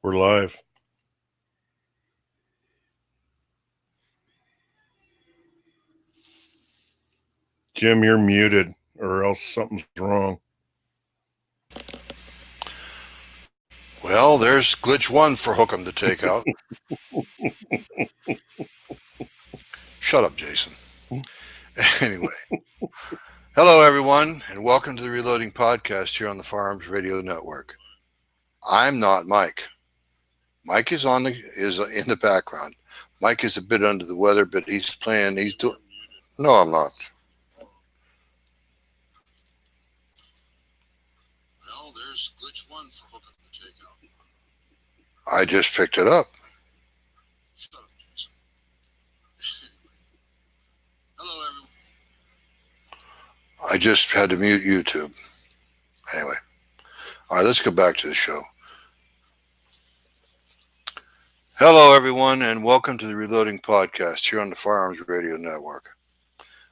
We're live. Jim, you're muted, or else something's wrong. Well, there's glitch one for Hookem to take out. Shut up, Jason. Anyway, hello everyone, and welcome to the Reloading Podcast here on the Firearms Radio Network. I'm not Mike. Mike is in the background. Mike is a bit under the weather, but he's playing. He's doing. No, I'm not. Well, there's glitch one for Hookem to take out. I just picked it up. Shut up, Jason. Hello everyone. I just had to mute YouTube. Anyway, all right, let's go back to the show. Hello, everyone, and welcome to the Reloading Podcast here on the Firearms Radio Network.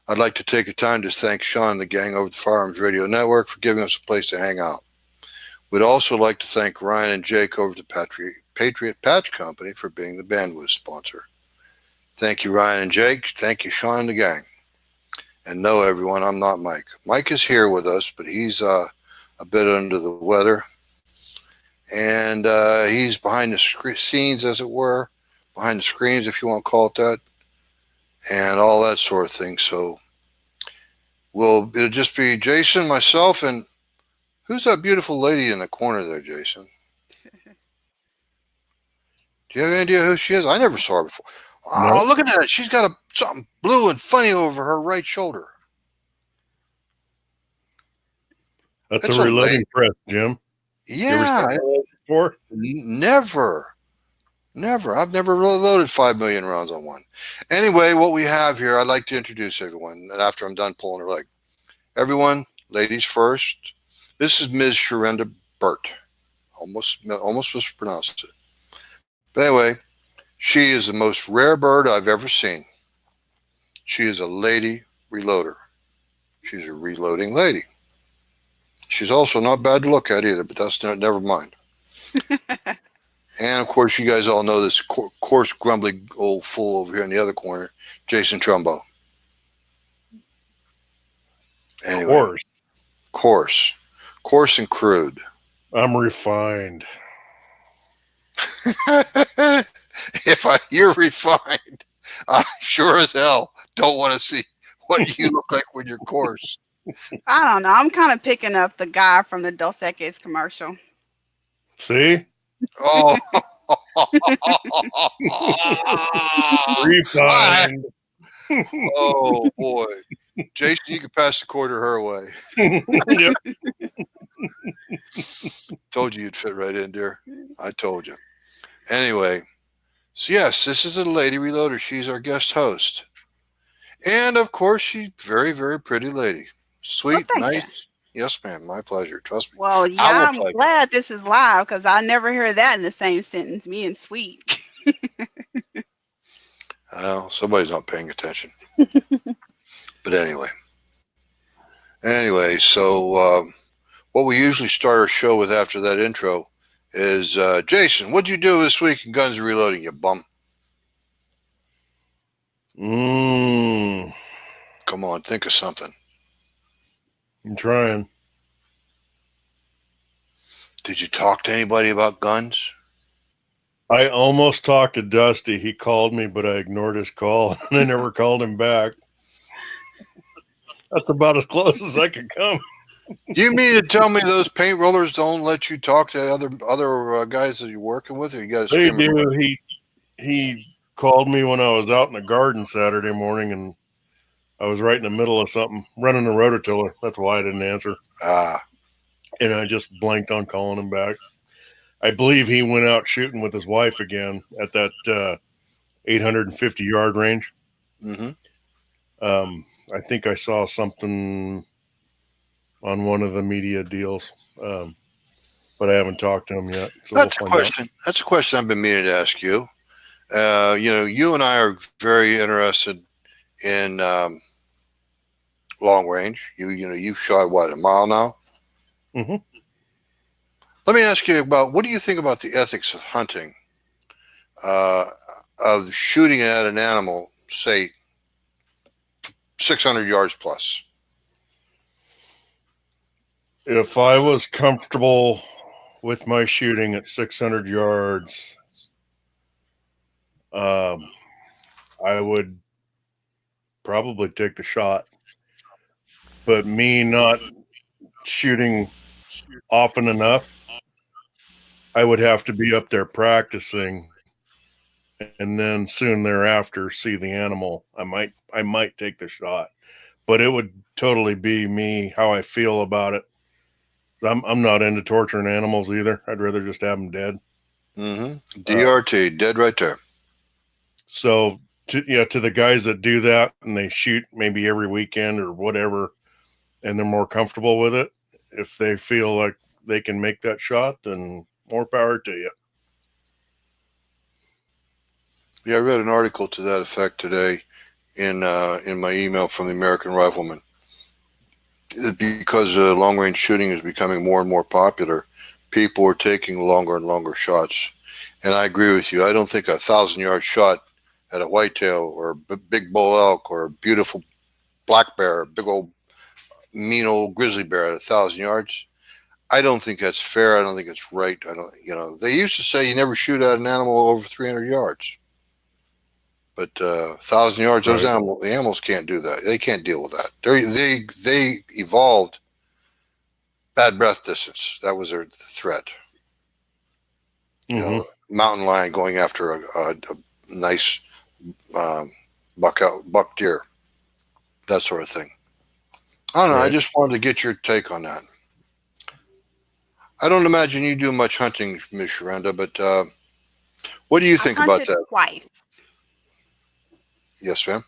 I'd like to take the time to thank Sean and the gang over at the Firearms Radio Network for giving us a place to hang out. We'd also like to thank Ryan and Jake over at the Patriot Patch Company for being the bandwidth sponsor. Thank you, Ryan and Jake. Thank you, Sean and the gang. And no, everyone, I'm not Mike. Mike is here with us, but he's a bit under the weather. And he's behind the scenes, as it were, behind the screens, if you want to call it that, and all that sort of thing. So it'll just be Jason, myself, and who's that beautiful lady in the corner there, Jason? Do you have any idea who she is? I never saw her before. Oh, look at that. She's got something blue and funny over her right shoulder. That's a reloading press, Jim. Yeah. Never. I've never reloaded 5 million rounds on one. Anyway, what we have here, I'd like to introduce everyone. And after I'm done pulling her leg, everyone, ladies first. This is Ms. Sharenda Burt. Almost mispronounced it. But anyway, she is the most rare bird I've ever seen. She is a lady reloader. She's a reloading lady. She's also not bad to look at either, but that's never mind. And, of course, you guys all know this coarse, grumbly old fool over here in the other corner, Jason Trumbo. Anyway, coarse and crude. I'm refined. You're refined, I sure as hell don't want to see what you look like when you're coarse. I don't know. I'm kind of picking up the guy from the Dos Equis commercial. See? Oh. Refined. Oh, boy. Jason, you can pass the quarter her way. Yep. Told you you'd fit right in, dear. I told you. Anyway, so yes, this is a lady reloader. She's our guest host. And, of course, she's very, very pretty lady. Sweet, nice. You. Yes, ma'am. My pleasure. Trust me. Well, yeah, I'm glad this is live because I never hear that in the same sentence, me and sweet. Well, somebody's not paying attention. But anyway, so what we usually start our show with after that intro is, Jason, what'd you do this week in Guns and Reloading, you bum? Come on, think of something. I'm trying. Did you talk to anybody about guns? I almost talked to Dusty. He called me, but I ignored his call, and I never called him back. That's about as close as I could come. You mean to tell me those paint rollers don't let you talk to other guys that you're working with? Or you got to They do. He called me when I was out in the garden Saturday morning, and I was right in the middle of something, running a rototiller. That's why I didn't answer. And I just blanked on calling him back. I believe he went out shooting with his wife again at that 850-yard range. Mm-hmm. I think I saw something on one of the media deals, but I haven't talked to him yet. So that's a question. That's a question I've been meaning to ask you. You and I are very interested in long range. You've shot what, a mile now? Mm-hmm. Let me ask you about, what do you think about the ethics of hunting, of shooting at an animal, say 600 yards plus? If I was comfortable with my shooting at 600 yards, I would probably take the shot. But me not shooting often enough, I would have to be up there practicing, and then soon thereafter see the animal. I might take the shot, but it would totally be me, how I feel about it. I'm not into torturing animals either. I'd rather just have them dead. Mm-hmm. DRT, dead right there. So to the guys that do that and they shoot maybe every weekend or whatever, and they're more comfortable with it, if they feel like they can make that shot, then more power to you. Yeah, I read an article to that effect today in my email from the American Rifleman. Because long range shooting is becoming more and more popular, people are taking longer and longer shots. And I agree with you. I don't think 1,000-yard shot at a whitetail or a big bull elk or a beautiful black bear, a big old mean old grizzly bear at 1,000 yards, I don't think that's fair. I don't think it's right. They used to say you never shoot at an animal over 300 yards. But 1,000 yards, Right. the animals can't do that. They can't deal with that. They evolved bad breath distance. That was their threat. Mm-hmm. Mountain lion going after a nice buck deer, that sort of thing. I don't know. Right. I just wanted to get your take on that. I don't imagine you do much hunting, Ms. Sharenda, but what do you think about that? Twice. Yes, ma'am.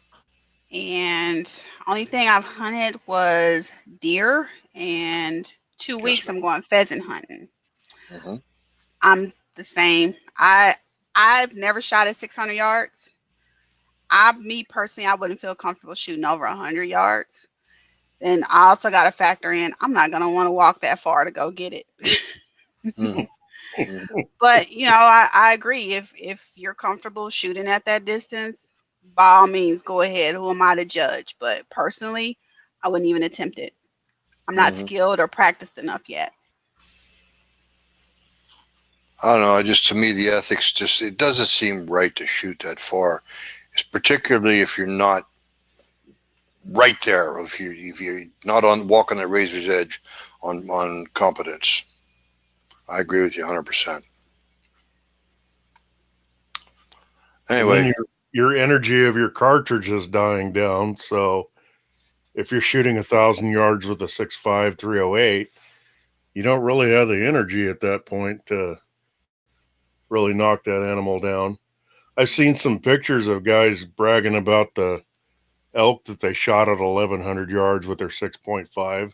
And only thing I've hunted was deer, and 2 weeks ma'am. I'm going pheasant hunting. Mm-hmm. I'm the same. I've never shot at 600 yards. Me personally, I wouldn't feel comfortable shooting over 100 yards. And I also got to factor in, I'm not going to want to walk that far to go get it. Mm-hmm. But, I agree. If you're comfortable shooting at that distance, by all means, go ahead. Who am I to judge? But personally, I wouldn't even attempt it. I'm not skilled or practiced enough yet. I don't know. To me, the ethics it doesn't seem right to shoot that far. It's particularly if you're not right there, if you're not walking the razor's edge on competence. I agree with you 100%. Anyway, your energy of your cartridge is dying down. So if you're shooting 1,000 yards with a 6.5 308, you don't really have the energy at that point to really knock that animal down. I've seen some pictures of guys bragging about the elk that they shot at 1,100 yards with their 6.5.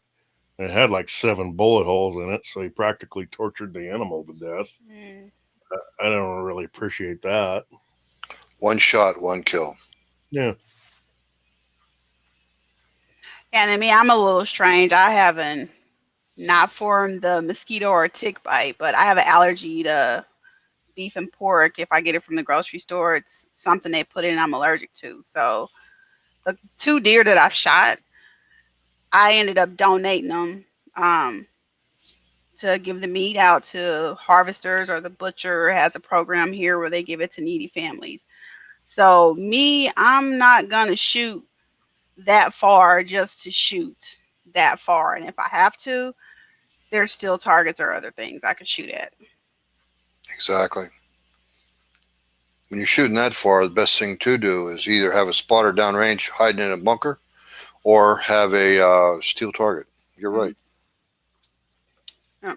And it had like 7 bullet holes in it, so he practically tortured the animal to death. I don't really appreciate that. One shot, one kill. Yeah. And I mean, I'm a little strange. I haven't not formed the mosquito or tick bite, but I have an allergy to beef and pork. If I get it from the grocery store, it's something they put in I'm allergic to. So the 2 deer that I've shot, I ended up donating them to give the meat out to harvesters, or the butcher has a program here where they give it to needy families. So me, I'm not going to shoot that far just to shoot that far. And if I have to, there's still targets or other things I could shoot at. Exactly. When you're shooting that far, the best thing to do is either have a spotter downrange hiding in a bunker or have a steel target. You're right. Yeah.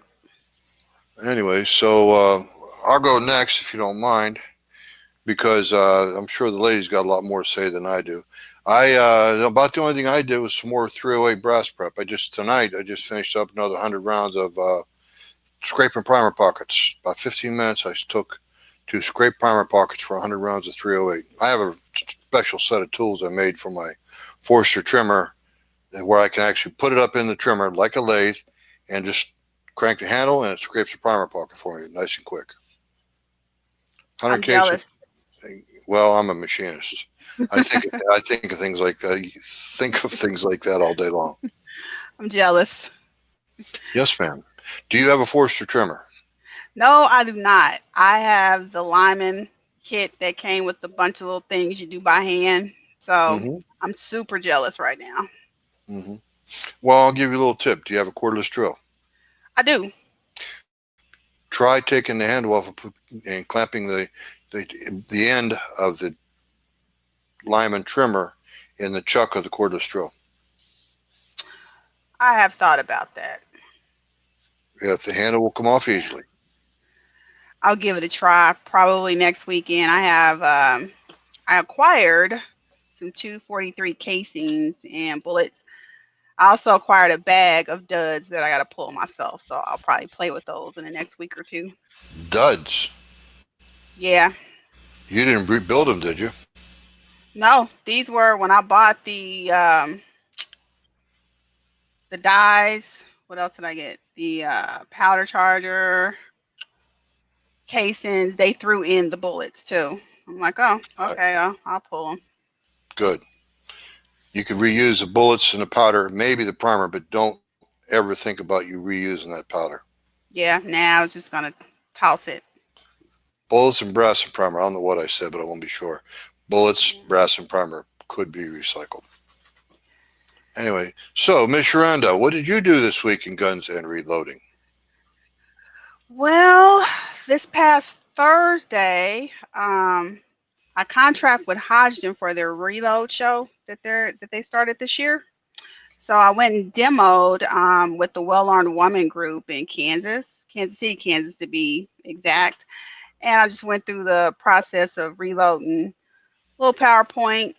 Anyway, so I'll go next if you don't mind, because I'm sure the ladies got a lot more to say than I do. About the only thing I did was some more 308 brass prep. Tonight I just finished up another 100 rounds of scraping primer pockets. About 15 minutes I took to scrape primer pockets for 100 rounds of 308. I have a special set of tools I made for my Forster trimmer where I can actually put it up in the trimmer like a lathe and just crank the handle, and it scrapes the primer pocket for you, nice and quick. I'm jealous. Well, I'm a machinist. I think of things like that. Think of things like that all day long. I'm jealous. Yes, ma'am. Do you have a Forster trimmer? No, I do not. I have the Lyman kit that came with a bunch of little things you do by hand. So I'm super jealous right now. Well, I'll give you a little tip. Do you have a cordless drill? I do. Try taking the handle off and clamping the end of the Lyman trimmer in the chuck of the cordless drill. I have thought about that. If the handle will come off easily. I'll give it a try probably next weekend. I acquired some 243 casings and bullets. I also acquired a bag of duds that I got to pull myself. So I'll probably play with those in the next week or two. Duds? Yeah. You didn't rebuild them, did you? No, these were when I bought the dies. What else did I get? The powder charger casings. They threw in the bullets too. I'm like, oh, okay, I'll pull them. Good. You can reuse the bullets and the powder, maybe the primer, but don't ever think about you reusing that powder. Yeah, I was just gonna toss it. Bullets and brass and primer. I don't know what I said, but I won't be sure. Bullets, brass, and primer could be recycled. Anyway, so Miss Sharanda, what did you do this week in Guns and Reloading? Well, this past Thursday, I contract with Hodgdon for their reload show that they started this year. So I went and demoed with the Well Armed Woman group in Kansas City, Kansas to be exact. And I just went through the process of reloading a little PowerPoint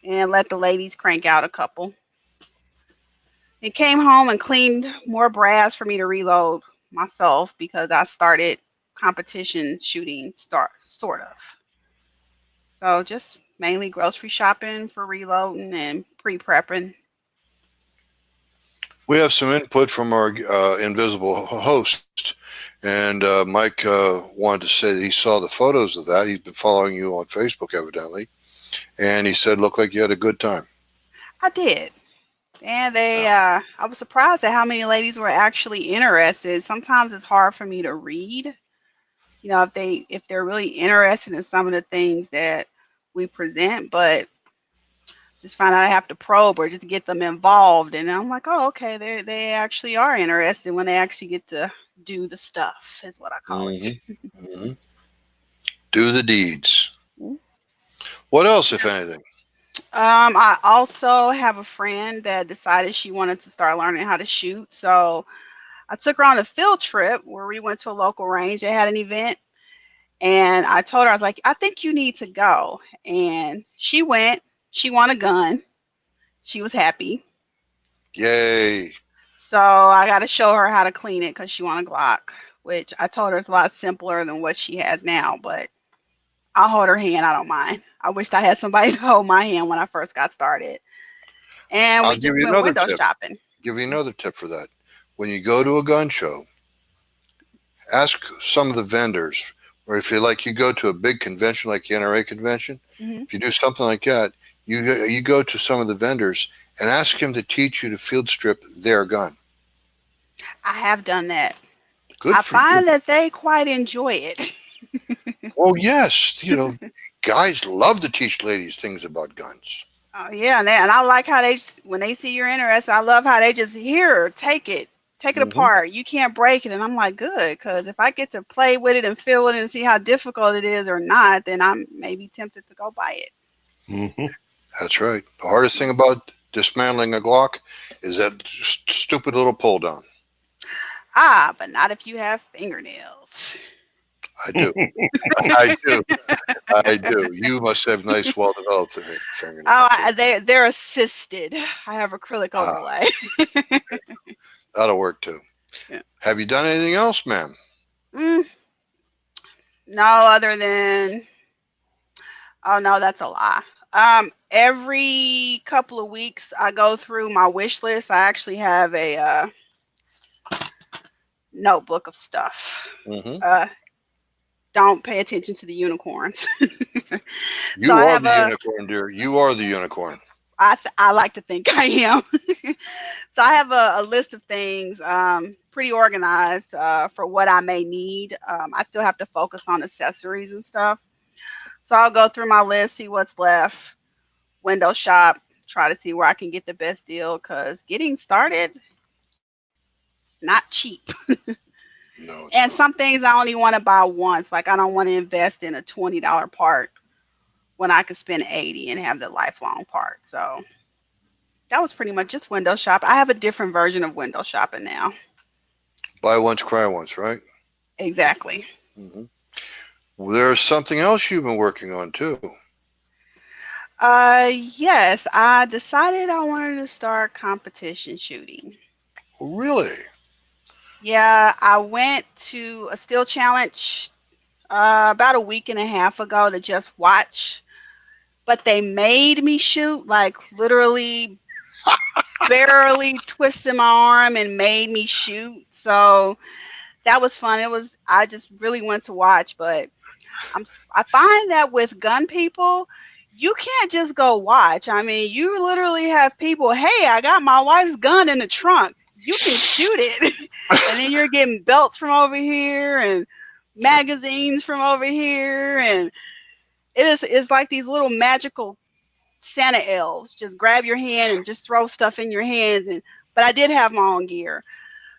and let the ladies crank out a couple. It came home and cleaned more brass for me to reload myself because I started competition shooting sort of. So just mainly grocery shopping for reloading and pre-prepping. We have some input from our invisible host, and Mike wanted to say that he saw the photos of that. He's been following you on Facebook, evidently, and he said, "Looked like you had a good time." I did. And I was surprised at how many ladies were actually interested. Sometimes it's hard for me to read, if they're really interested in some of the things that we present, but just find out I have to probe or just get them involved. And I'm like, oh, okay, they actually are interested when they actually get to do the stuff, is what I call it. Do the deeds. What else, if anything? I also have a friend that decided she wanted to start learning how to shoot. So I took her on a field trip where we went to a local range. They had an event. And I told her, I was like, I think you need to go. And she went. She won a gun. She was happy. Yay. So I got to show her how to clean it because she won a Glock, which I told her is a lot simpler than what she has now. But I'll hold her hand. I don't mind. I wished I had somebody to hold my hand when I first got started. And we just went window shopping. Give you another tip for that. When you go to a gun show, ask some of the vendors, or if you go to a big convention like the NRA convention, if you do something like that, you go to some of the vendors and ask him to teach you to field strip their gun. I have done that. Good I find that they quite enjoy it. Well, yes. Guys love to teach ladies things about guns. Oh, yeah. And I like how when they see you're interested, I love how they just, here, take it apart. You can't break it. And I'm like, good. Because if I get to play with it and feel it and see how difficult it is or not, then I'm maybe tempted to go buy it. That's right. The hardest thing about dismantling a Glock is that stupid little pull down. But not if you have fingernails. I do. I do. You must have nice, well-developed fingernails. Oh, they're assisted. I have acrylic overlay. That'll work too. Yeah. Have you done anything else, ma'am? No, other than, oh no, that's a lie. Every couple of weeks I go through my wish list. I actually have notebook of stuff. Mm-hmm. Don't pay attention to the unicorns. So You I are have the unicorn, dear. You are the unicorn. I like to think I am. So I have a list of things, pretty organized for what I may need. I still have to focus on accessories and stuff. So I'll go through my list, see what's left, window shop, try to see where I can get the best deal because getting started, not cheap. No, it's And not. some things I only want to buy once. Like I don't want to invest in a $20 part when I could spend 80 and have the lifelong part. So that was pretty much just window shop. I have a different version of window shopping now. Buy once, cry once, right? Exactly. Mm-hmm. Well, there's something else you've been working on too. Yes, I decided I wanted to start competition shooting. Really? Yeah, I went to a steel challenge about a week and a half ago to just watch, but they made me shoot, like literally barely twisted my arm and made me shoot. So that was fun. I just really went to watch, but I find that with gun people, you can't just go watch. I mean, you literally have people, hey, I got my wife's gun in the trunk. You can shoot it. And then you're getting belts from over here and magazines from over here. And it's like these little magical Santa elves. Just grab your hand and just throw stuff in your hands. But I did have my own gear.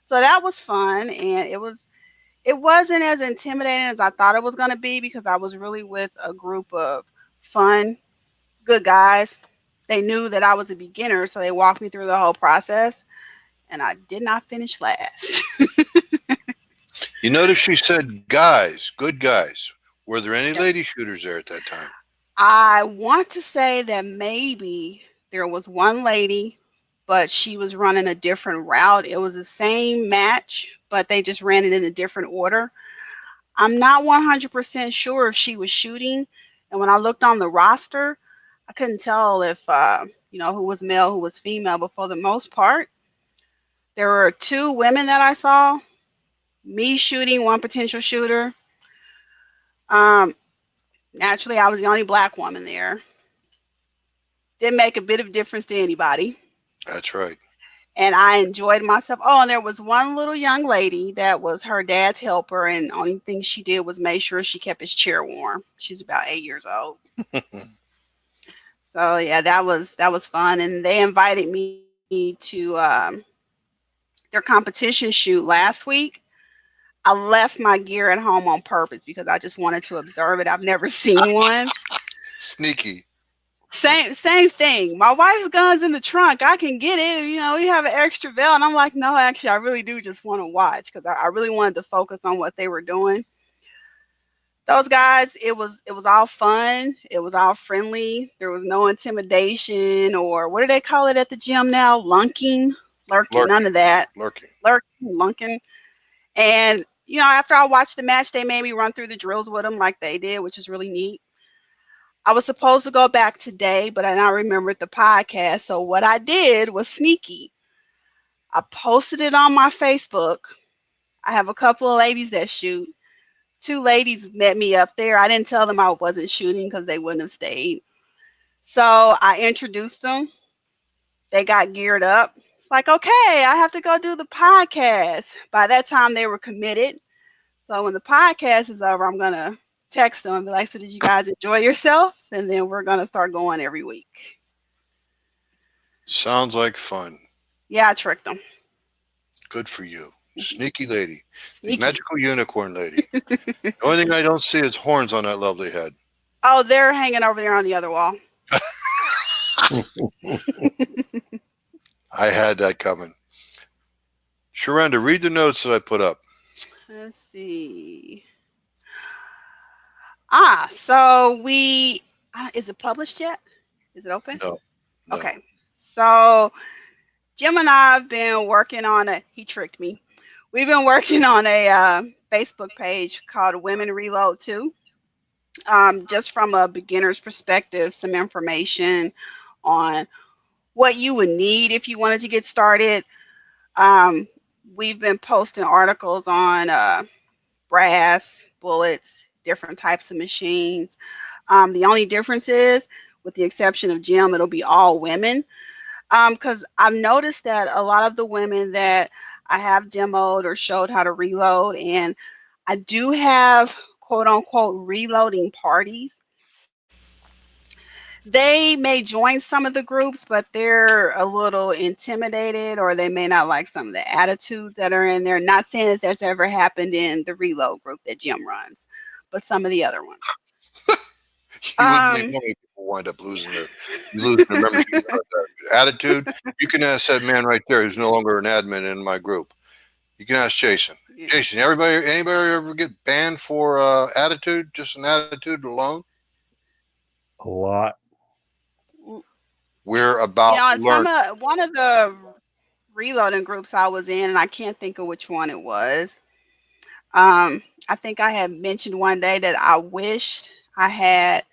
So that was fun. And it wasn't as intimidating as I thought it was going to be because I was really with a group of fun, good guys. They knew that I was a beginner, so they walked me through the whole process, and I did not finish last. You notice she said guys, good guys. Were there any Yep. lady shooters there at that time? I want to say that maybe there was one lady, but she was running a different route. It was the same match, but they just ran it in a different order. I'm not 100% sure if she was shooting. And when I looked on the roster, I couldn't tell if, who was male, who was female. But for the most part, there were two women that I saw, me shooting, one potential shooter. Um, Naturally, I was the only black woman there. Didn't make a bit of difference to anybody. That's right. And I enjoyed myself. Oh, and there was one little young lady that was her dad's helper, and the only thing she did was make sure she kept his chair warm. She's about 8 years old. So yeah, that was fun, and they invited me to their competition shoot last week. I left my gear at home on purpose because I just wanted to observe it. I've never seen one. Sneaky. Same thing. My wife's gun's in the trunk. I can get it. We have an extra belt, and I'm like, no, actually, I really do just want to watch because I really wanted to focus on what they were doing. Those guys, it was all fun. It was all friendly. There was no intimidation or what do they call it at the gym now? Lunking, lurking, none of that. Lurking. Lurking, lunking. And after I watched the match, they made me run through the drills with them like they did, which is really neat. I was supposed to go back today, but I now remembered the podcast. So what I did was sneaky. I posted it on my Facebook. I have a couple of ladies that shoot. Two ladies met me up there. I didn't tell them I wasn't shooting because they wouldn't have stayed. So I introduced them. They got geared up. It's like, okay, I have to go do the podcast. By that time, they were committed. So when the podcast is over, I'm going to text them and be like, so did you guys enjoy yourself? And then we're going to start going every week. Sounds like fun. Yeah, I tricked them. Good for you. Sneaky lady. Sneaky. The magical unicorn lady. The only thing I don't see is horns on that lovely head. Oh, they're hanging over there on the other wall. I had that coming. Sharenda, read the notes that I put up. Let's see. So is it published yet? Is it open? No. Okay. So Jim and I have been working on he tricked me. We've been working on a Facebook page called Women Reload 2. Just from a beginner's perspective, some information on what you would need if you wanted to get started. we've been posting articles on brass, bullets, different types of machines. The only difference is, with the exception of gym, it'll be all women. Because I've noticed that a lot of the women that I have demoed or showed how to reload, and I do have quote unquote reloading parties. They may join some of the groups, but they're a little intimidated, or they may not like some of the attitudes that are in there. Not saying that that's ever happened in the reload group that Jim runs, but some of the other ones. You wouldn't believe how many people wind up losing their membership attitude. You can ask that man right there who's no longer an admin in my group. You can ask Jason. Yeah. Jason, anybody ever get banned for attitude? Just an attitude alone? A lot. We're about learning. One of the reloading groups I was in, and I can't think of which one it was. I think I had mentioned one day that I wished I had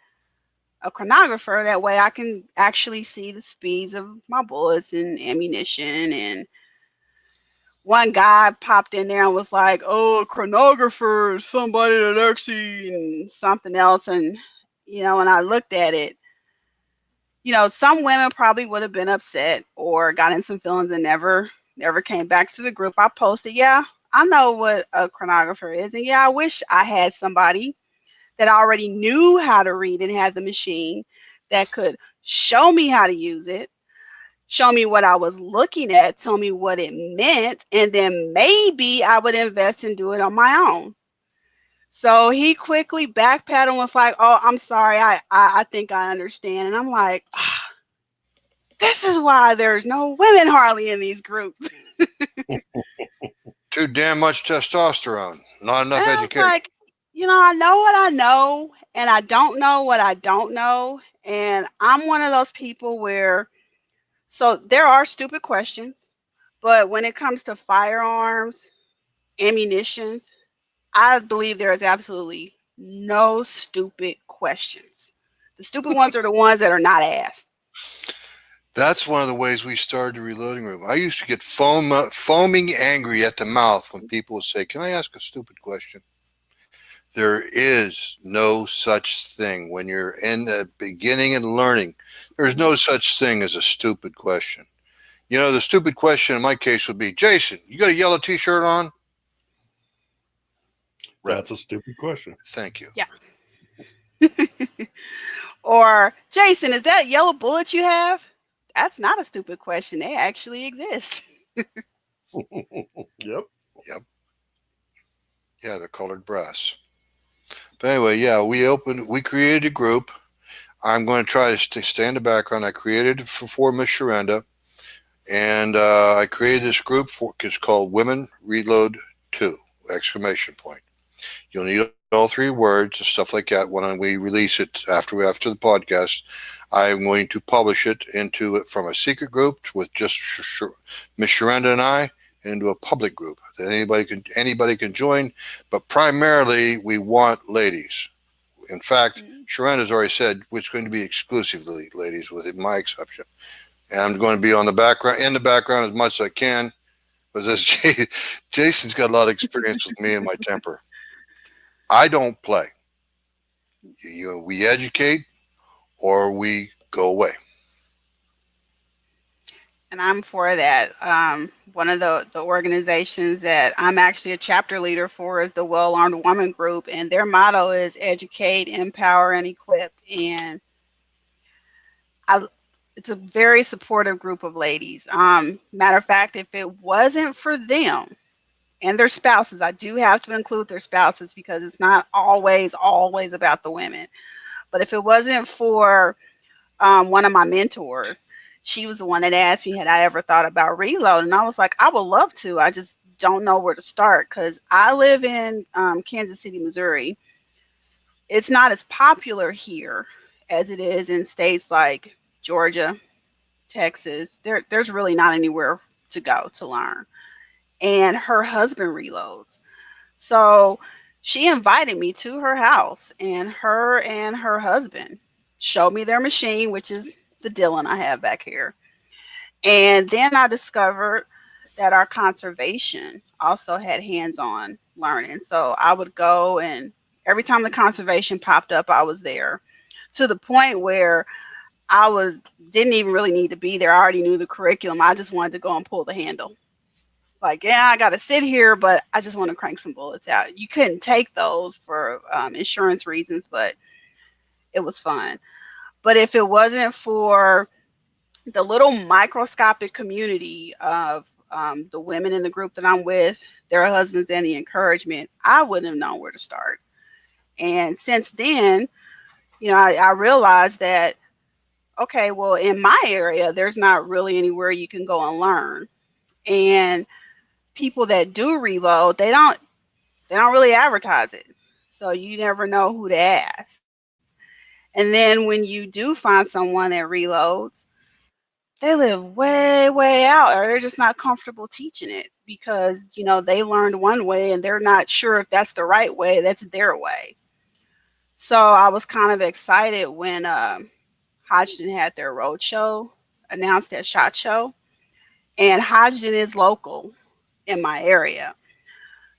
a chronographer. That way I can actually see the speeds of my bullets and ammunition. And one guy popped in there and was like, "Oh, a chronographer is somebody that actually," and something else. And, when I looked at it, some women probably would have been upset or got in some feelings and never came back to the group. I posted, yeah, I know what a chronographer is. And yeah, I wish I had somebody that already knew how to read and had the machine that could show me how to use it, show me what I was looking at, tell me what it meant, and then maybe I would invest and do it on my own. So he quickly backpedaled and was like, "Oh, I'm sorry. I think I understand." And I'm like, this is why there's no women hardly in these groups. Too damn much testosterone. Not enough education. Like, I know what I know, and I don't know what I don't know. And I'm one of those people where, so there are stupid questions, but when it comes to firearms, ammunitions, I believe there is absolutely no stupid questions. The stupid ones are the ones that are not asked. That's one of the ways we started the reloading room. I used to get foaming angry at the mouth when people would say, "Can I ask a stupid question?" There is no such thing when you're in the beginning and learning. There's no such thing as a stupid question. The stupid question in my case would be, "Jason, you got a yellow T-shirt on?" That's a stupid question. Thank you. Yeah. Or, "Jason, is that yellow bullet you have?" That's not a stupid question. They actually exist. Yep. Yeah, they're colored brass. But anyway, yeah, we created a group. I'm going to try to stay in the background. I created it for Miss Sharenda, and I created this group it's called Women Reload 2! Exclamation point. You'll need all 3 words and stuff like that. When we release it after the podcast, I'm going to publish it from a secret group with just Miss Sharenda and I, into a public group that anybody can join. But primarily, we want ladies. In fact, Sharenda's already said it's going to be exclusively ladies, with my exception. And I'm going to be in the background as much as I can, because Jason's got a lot of experience with me and my temper. I don't play. We educate or we go away. And I'm for that. One of the organizations that I'm actually a chapter leader for is the Well Armed Woman Group, and their motto is educate, empower, and equip. And it's a very supportive group of ladies. Matter of fact, if it wasn't for them and their spouses, I do have to include their spouses because it's not always about the women. But if it wasn't for one of my mentors, she was the one that asked me, had I ever thought about reload? And I was like, I would love to. I just don't know where to start, because I live in Kansas City, Missouri. It's not as popular here as it is in states like Georgia, Texas. There's really not anywhere to go to learn. And her husband reloads. So she invited me to her house, and her husband showed me their machine, which is the Dillon I have back here. And then I discovered that our conservation also had hands-on learning. So I would go, and every time the conservation popped up, I was there, to the point where didn't even really need to be there. I already knew the curriculum. I just wanted to go and pull the handle. Like, yeah, I got to sit here, but I just want to crank some bullets out. You couldn't take those for insurance reasons, but it was fun. But if it wasn't for the little microscopic community of the women in the group that I'm with, their husbands, and the encouragement, I wouldn't have known where to start. And since then, I realized that, okay, well, in my area, there's not really anywhere you can go and learn. And people that do reload, they don't really advertise it. So you never know who to ask. And then when you do find someone that reloads, they live way, way out, or they're just not comfortable teaching it because, they learned one way and they're not sure if that's the right way, that's their way. So I was kind of excited when Hodgdon had their road show announced at SHOT Show. And Hodgdon is local in my area.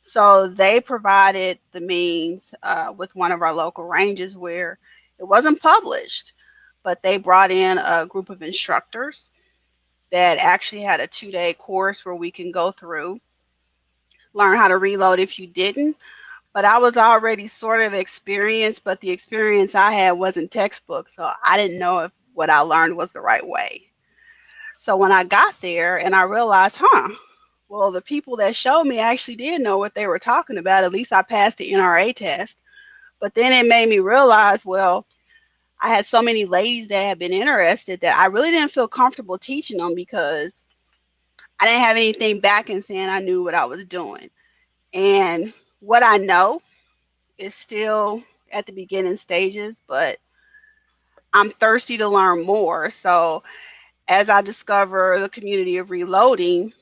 So they provided the means with one of our local ranges where it wasn't published, but they brought in a group of instructors that actually had a 2-day course where we can go through, learn how to reload if you didn't. But I was already sort of experienced, but the experience I had wasn't textbook, so I didn't know if what I learned was the right way. So when I got there and I realized, well, the people that showed me actually did know what they were talking about. At least I passed the NRA test. But then it made me realize, well, I had so many ladies that had been interested that I really didn't feel comfortable teaching them because I didn't have anything back and saying I knew what I was doing. And what I know is still at the beginning stages, but I'm thirsty to learn more. So as I discover the community of reloading,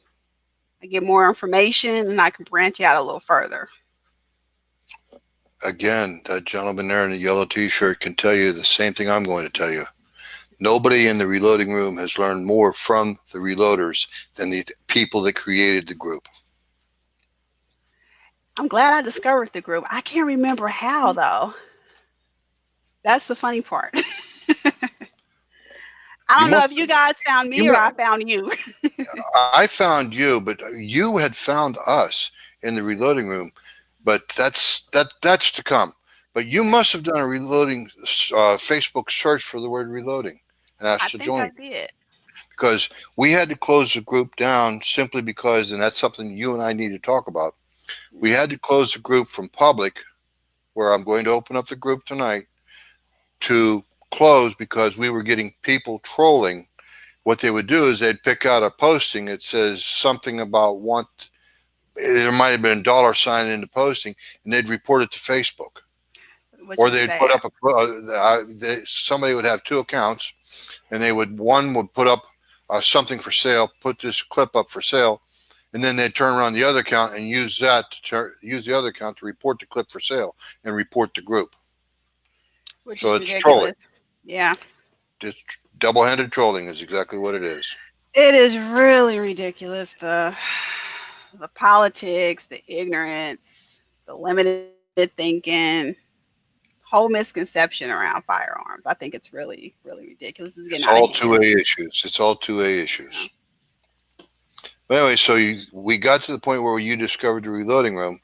I get more information and I can branch out a little further. Again, that gentleman there in the yellow t-shirt can tell you the same thing I'm going to tell you. Nobody in the reloading room has learned more from the reloaders than the people that created the group. I'm glad I discovered the group. I can't remember how, though. That's the funny part. I don't know if you guys found me or I found you. I found you, but you had found us in the reloading room. But that's to come. But you must have done a reloading Facebook search for the word reloading and asked to join. I did. Because we had to close the group down simply because, and that's something you and I need to talk about. We had to close the group from public, where I'm going to open up the group tonight, to close because we were getting people trolling. What they would do is they'd pick out a posting that says something about there might have been a $sign in the posting, and they'd report it to Facebook. Or they'd put up somebody would have two accounts, and one would put up something for sale, put this clip up for sale, and then they'd turn around the other account and use the other account to report the clip for sale and report the group. So it's trolling. Yeah. It's double-handed trolling is exactly what it is. It is really ridiculous. The politics, the ignorance, the limited thinking, whole misconception around firearms. I think it's really, really ridiculous. It's all 2A issues. It's all 2A issues. Yeah. But anyway, so we got to the point where you discovered the reloading room,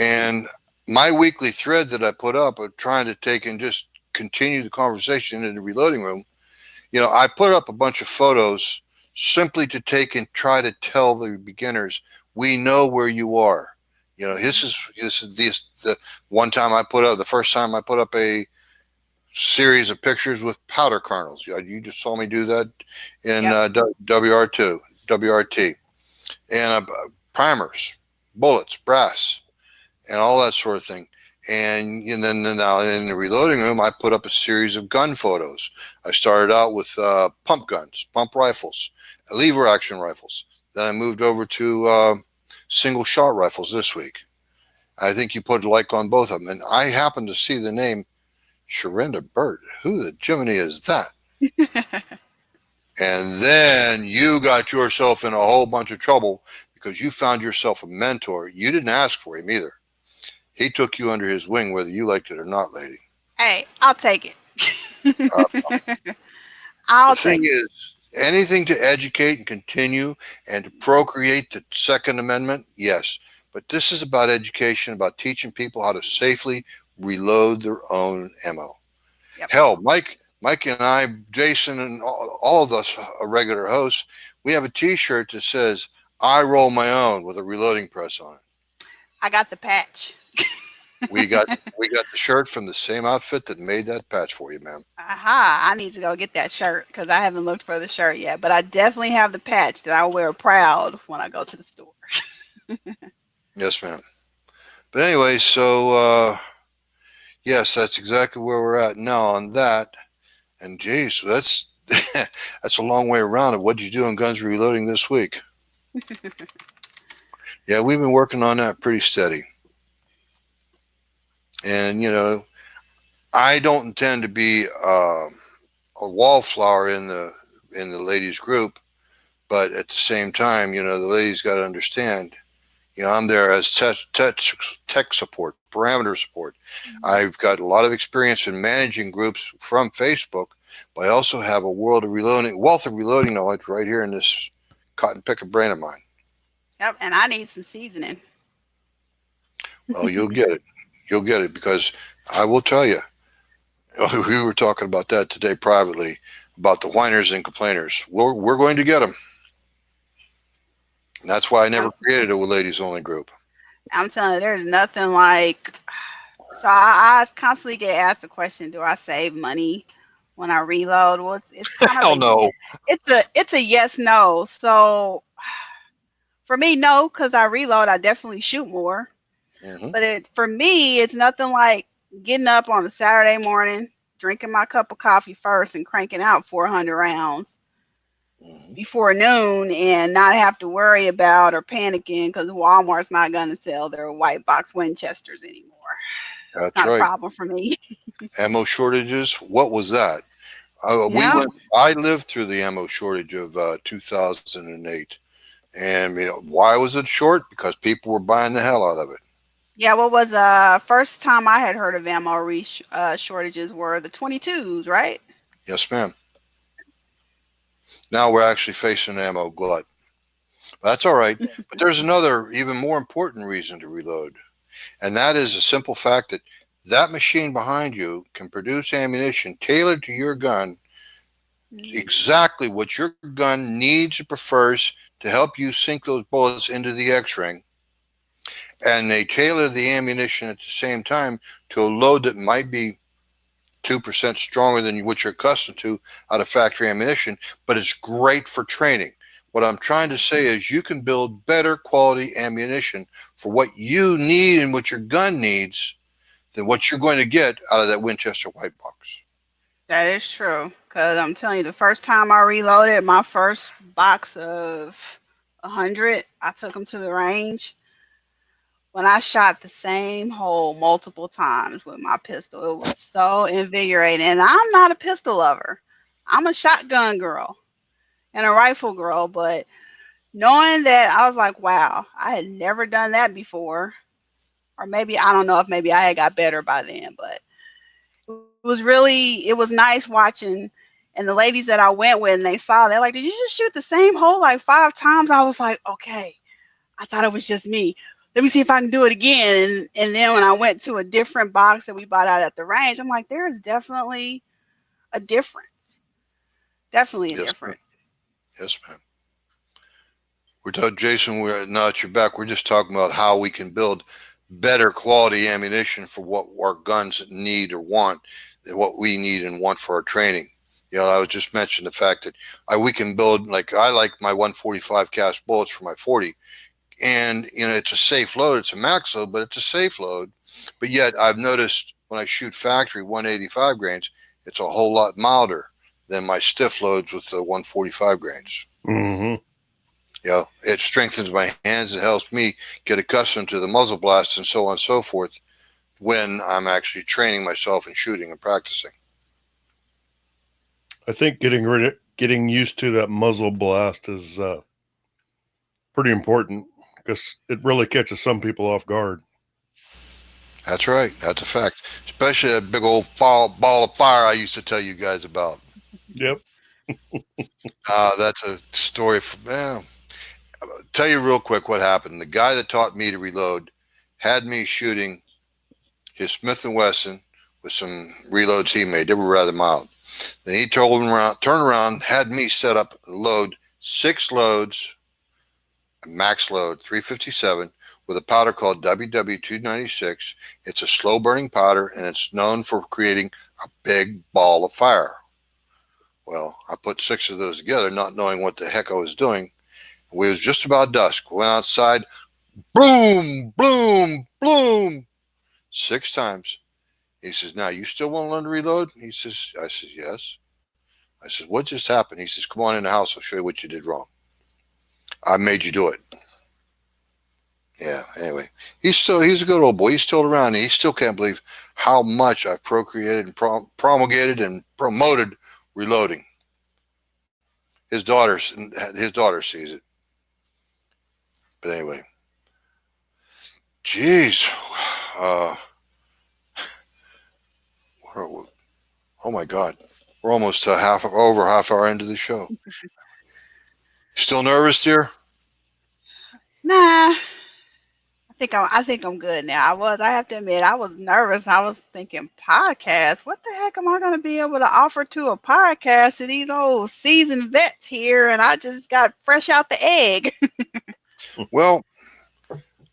and my weekly thread that I put up of trying to take and just continue the conversation in the reloading room, I put up a bunch of photos simply to take and try to tell the beginners, we know where you are. This is the one time the first time I put up a series of pictures with powder kernels. You just saw me do that in WRT, and primers, bullets, brass, and all that sort of thing. And then now in the reloading room, I put up a series of gun photos. I started out with pump guns, pump rifles, lever action rifles. Then I moved over to single shot rifles this week. I think you put a like on both of them. And I happened to see the name Sharinda Burt. Who the Jiminy is that? And then you got got yourself in a whole bunch of trouble because you found yourself a mentor. You didn't ask for him either. He took you under his wing, whether you liked it or not, lady. Hey, I'll take it. The I'll thing take it. is, anything to educate and continue and to procreate the Second Amendment, yes. But this is about education, about teaching people how to safely reload their own ammo. Yep. Hell, Mike and I, Jason, and all of us regular hosts, we have a T-shirt that says, I roll my own with a reloading press on it. I got the patch. We got the shirt from the same outfit that made that patch for you, ma'am. Aha, I need to go get that shirt because I haven't looked for the shirt yet. But I definitely have the patch that I wear proud when I go to the store. Yes, ma'am. But anyway, so yes, that's exactly where we're at now on that. And geez, that's that's a long way around. What did you do on Guns Reloading this week? Yeah, we've been working on that pretty steady. And you know, I don't intend to be a wallflower in the ladies group, but at the same time, you know, the ladies got to understand. You know, I'm there as tech support, parameter support. Mm-hmm. I've got a lot of experience in managing groups from Facebook, but I also have a wealth of reloading knowledge right here in this cotton picker brain of mine. Yep, and I need some seasoning. Well, you'll get it. You'll get it because I will tell you, we were talking about that today privately, about the whiners and complainers. We're going to get them. And that's why I never created a ladies only group. I'm telling you, there's nothing like. So I constantly get asked the question: do I save money when I reload? Well, it's kind of hell no. It's a yes no. So for me, no, because I reload, I definitely shoot more. Mm-hmm. But for me, it's nothing like getting up on a Saturday morning, drinking my cup of coffee first, and cranking out 400 rounds. Mm-hmm. Before noon and not have to worry about or panicking because Walmart's not going to sell their white box Winchesters anymore. That's not right. a problem for me. Ammo shortages. What was that? I lived through the ammo shortage of 2008. And you know, why was it short? Because people were buying the hell out of it. Yeah, what was first time I had heard of ammo shortages were the 22s, right? Yes, ma'am. Now we're actually facing an ammo glut. But that's all right. But there's another, even more important reason to reload. And that is the simple fact that that machine behind you can produce ammunition tailored to your gun, exactly what your gun needs or prefers to help you sink those bullets into the X-ring. And they tailor the ammunition at the same time to a load that might be 2% stronger than what you're accustomed to out of factory ammunition, but it's great for training. What I'm trying to say is you can build better quality ammunition for what you need and what your gun needs than what you're going to get out of that Winchester white box. That is true. Because I'm telling you, the first time I reloaded my first box of 100, I took them to the range. When I shot the same hole multiple times with my pistol, it was so invigorating. And I'm not a pistol lover. I'm a shotgun girl and a rifle girl, but knowing that, I was like, wow, I had never done that before. Or maybe, I don't know if maybe I had got better by then, but it was nice watching. And the ladies that I went with, and they saw, they're like, did you just shoot the same hole like 5 times? I was like, okay, I thought it was just me. Let me see if I can do it again. And then when I went to a different box that we bought out at the range, I'm like, there is definitely a difference. Definitely a difference. Yes, ma'am. We're talking, Jason, we're not your back. We're just talking about how we can build better quality ammunition for what our guns need or want than what we need and want for our training. You know, I was just mentioning the fact that we can build, I like my 145 cast bullets for my 40. And, you know, it's a safe load. It's a max load, but it's a safe load. But yet I've noticed when I shoot factory 185 grains, it's a whole lot milder than my stiff loads with the 145 grains. Mm-hmm. You know, it strengthens my hands. It helps me get accustomed to the muzzle blast and so on and so forth when I'm actually training myself and shooting and practicing. I think getting rid getting used to that muzzle blast is pretty important because it really catches some people off guard. That's right. That's a fact. Especially that big old ball of fire I used to tell you guys about. Yep. That's a story from, tell you real quick what happened. The guy that taught me to reload had me shooting his Smith & Wesson with some reloads he made. They were rather mild. Then he turned around, had me set up and load 6 loads, max load, 357, with a powder called WW296. It's a slow burning powder, and it's known for creating a big ball of fire. Well, I put 6 of those together, not knowing what the heck I was doing. It was just about dusk. Went outside, boom, boom, boom, 6 times. He says, "Now, you still want to learn to reload?" I says, "Yes." I says, "What just happened?" He says, "Come on in the house. I'll show you what you did wrong. I made you do it." Yeah, anyway, he's a good old boy. He's still around. And he still can't believe how much I've procreated and promulgated and promoted reloading. His daughter sees it. But anyway, geez, oh my God, we're almost over half hour into the show. Still nervous, dear? Nah, I think I'm good now. I have to admit, I was nervous. I was thinking podcast. What the heck am I going to be able to offer to a podcast to these old seasoned vets here? And I just got fresh out the egg. Well,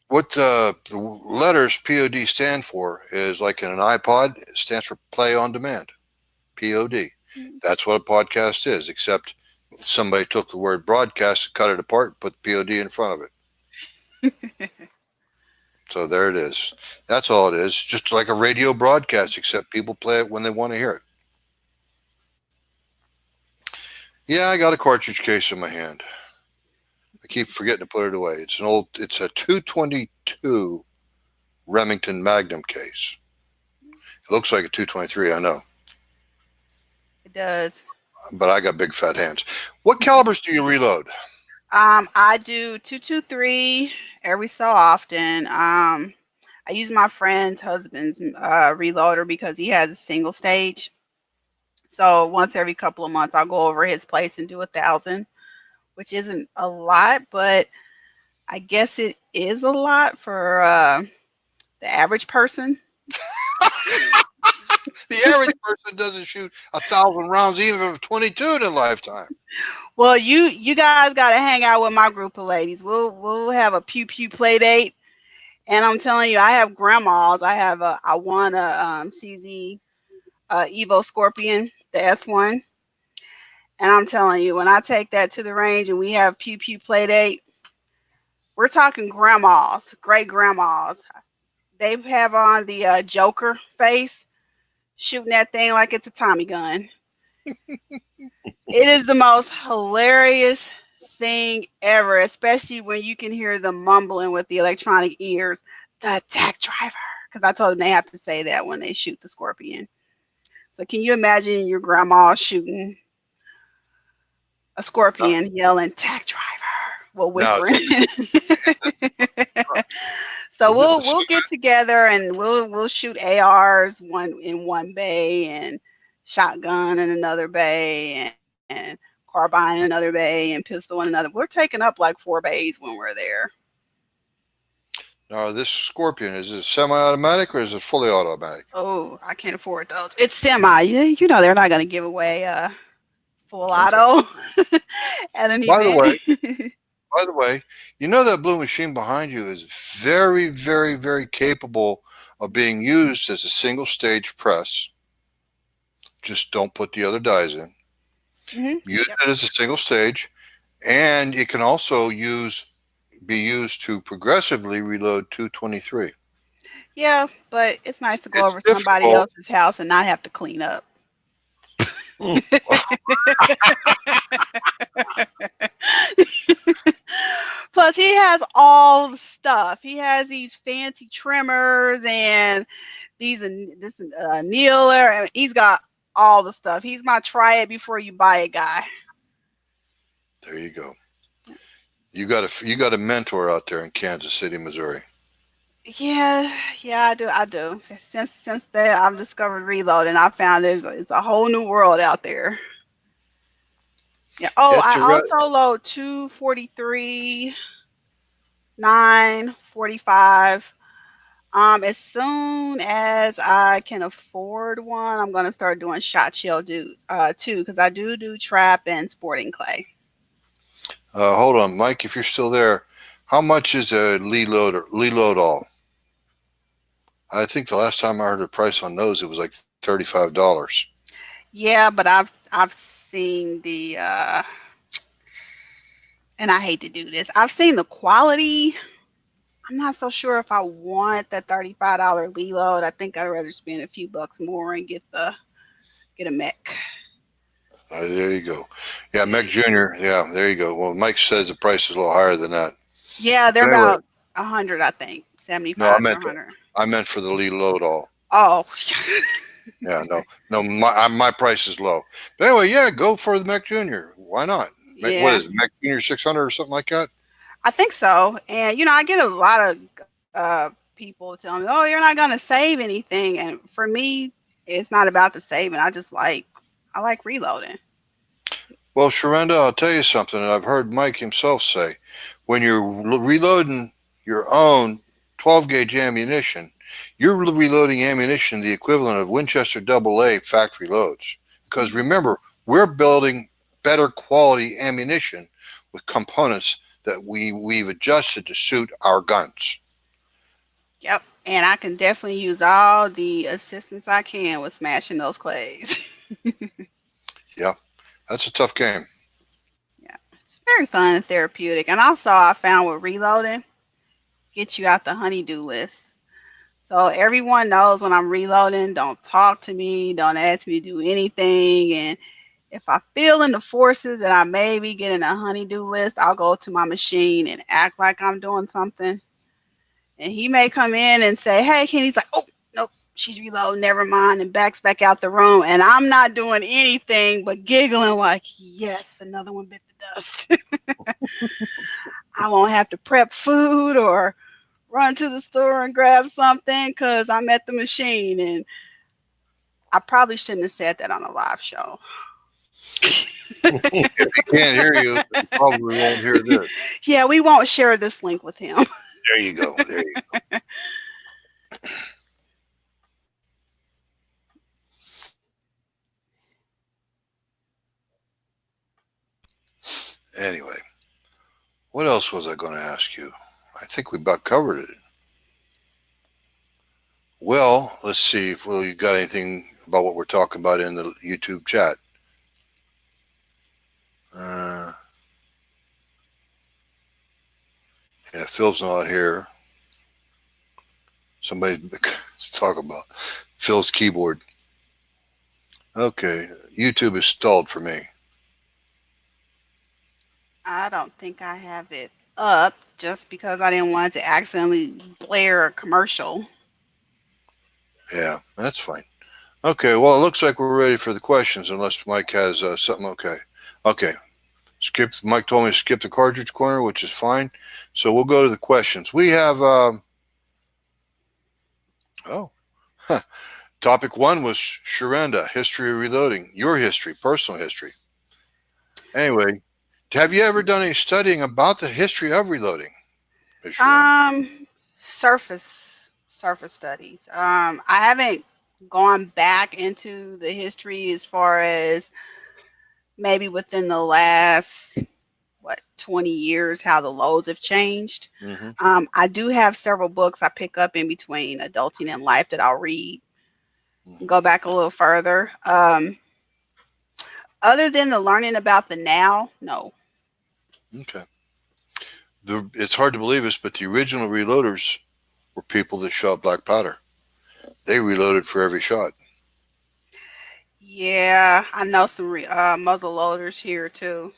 what the letters POD stand for is like in an iPod, it stands for play on demand. POD. That's what a podcast is, except somebody took the word broadcast, cut it apart, put POD in front of it. So there it is. That's all it is. Just like a radio broadcast, except people play it when they want to hear it. Yeah, I got a cartridge case in my hand. I keep forgetting to put it away. It's a 222 Remington Magnum case. It looks like a 223, I know. It does. But I got big fat hands. What calibers do you reload? I do 223 every so often. I use my friend's husband's reloader because he has a single stage. So once every couple of months, I'll go over his place and do 1,000, which isn't a lot, but I guess it is a lot for the average person. The average person doesn't shoot 1,000 rounds, even of 22 in a lifetime. Well, you guys got to hang out with my group of ladies. We'll have a pew pew play date, and I'm telling you, I have grandmas. I won a CZ Evo Scorpion, the S1, and I'm telling you, when I take that to the range and we have pew pew play date, we're talking grandmas, great grandmas. They have on the Joker face, shooting that thing like it's a Tommy gun. It is the most hilarious thing ever, especially when you can hear them mumbling with the electronic ears, the attack driver. Because I told them they have to say that when they shoot the Scorpion. So can you imagine your grandma shooting a Scorpion yelling attack driver? Well, whispering. So we'll get together and we'll shoot ARs in one bay and shotgun in another bay and carbine in another bay and pistol in another. We're taking up like 4 bays when we're there. Now, this Scorpion, is it semi-automatic or is it fully automatic? Oh, I can't afford those. It's semi. You know they're not going to give away full auto at an event. By the way, you know that blue machine behind you is very, very, very capable of being used as a single stage press. Just don't put the other dies in. Mm-hmm. Use it as a single stage, and it can also be used to progressively reload 223. Yeah, but it's nice to go over somebody else's house and not have to clean up. Plus, he has all the stuff. He has these fancy trimmers and this annealer. He's got all the stuff. He's my try it before you buy it guy. There you go. You got a mentor out there in Kansas City, Missouri. Yeah, I do. Since that I've discovered Reload, and I found it's a whole new world out there. Yeah. Oh, It's I also load 243, 945. As soon as I can afford one, I'm gonna start doing shot shell too, because I do trap and sporting clay. Hold on, Mike, if you're still there, how much is a Lee load all? I think the last time I heard the price on those, it was like $35. Yeah, but I've seen the and I hate to do this. I've seen the quality. I'm not so sure if I want that $35 reload. I think I'd rather spend a few bucks more and get a mech. There you go. Yeah, Mech Junior. Yeah, there you go. Well, Mike says the price is a little higher than that. Yeah, they're about 100, I think, 75 to 100. I meant for the Lee load all. Oh. Yeah, no. My price is low. But anyway, yeah, go for the Mech Junior. Why not? Yeah. What is it, Mech Junior 600 or something like that? I think so. And I get a lot of people telling me, "Oh, you're not gonna save anything." And for me, it's not about the saving. I like reloading. Well, Sharenda, I'll tell you something that I've heard Mike himself say. When you're reloading your own 12 gauge ammunition, you're reloading ammunition the equivalent of Winchester AA factory loads. Because remember, we're building better quality ammunition with components that we've adjusted to suit our guns. Yep. And I can definitely use all the assistance I can with smashing those clays. Yeah, that's a tough game. Yeah, it's very fun and therapeutic. And also, I found with reloading, get you out the honeydew list. So everyone knows when I'm reloading, don't talk to me, don't ask me to do anything. And if I feel in the forces that I may be getting a honeydew list, I'll go to my machine and act like I'm doing something. And he may come in and say, "Hey, Kenny's like, oh, nope, she's reloading, never mind," and backs back out the room. And I'm not doing anything but giggling like, yes, another one bit the dust. I won't have to prep food or run to the store and grab something because I'm at the machine. And I probably shouldn't have said that on a live show. If he can't hear you, he probably won't hear this. Yeah, we won't share this link with him. There you go. Anyway, what else was I going to ask you? I think we about covered it. Well, let's see if you got anything about what we're talking about in the YouTube chat. Yeah, Phil's not here. Somebody's talking about Phil's keyboard. Okay, YouTube is stalled for me. I don't think I have it up just because I didn't want it to accidentally blare a commercial. Yeah, that's fine. Okay, well, it looks like we're ready for the questions unless Mike has something. Okay. Mike told me to skip the cartridge corner, which is fine. So we'll go to the questions. We have, topic 1 was Sharenda, history of reloading, your history, personal history. Anyway, have you ever done any studying about the history of reloading? Surface studies. I haven't gone back into the history as far as maybe within the last 20 years how the loads have changed. Mm-hmm. I do have several books I pick up in between adulting and life that I'll read and go back a little further. Other than the learning about the now, no. Okay. It's hard to believe this, but the original reloaders were people that shot black powder. They reloaded for every shot. Yeah, I know some muzzle loaders here too.